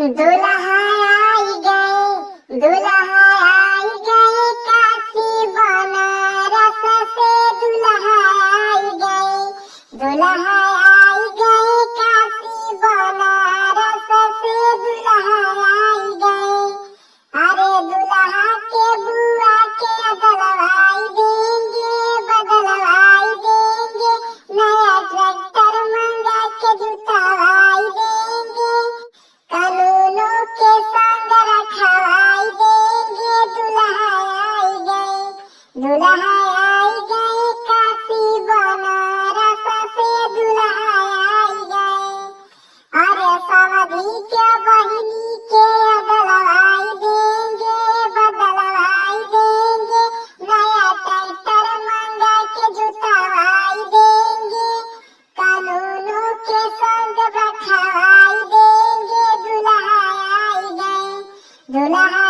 दुल्हा आई गए, दुल्हा आई गए, काशी बनारस से दुल्हा आई गए, दुल्हा आई गए, काशी बनारस से दुल्हा आई गए। अरे दुल्हा के बुआ के बदलवाई देंगे, बदलवाई देंगे, नया ट्रैक्टर मंगा के जुतवाई देंगे, कानूनों के संग रखवाई देंगे। दुल्हा आई गए, दुल्हा आई गए, काशी बनारस से दुल्हा आई गए। अरे समधी के बहिनी के बदलवाई देंगे, बदलवाई देंगे, नया ट्रैक्टर मंगा के जुतवाई देंगे, कानूनों के संग रखवाई देंगे। दुल्हा आई गए, दुल्हा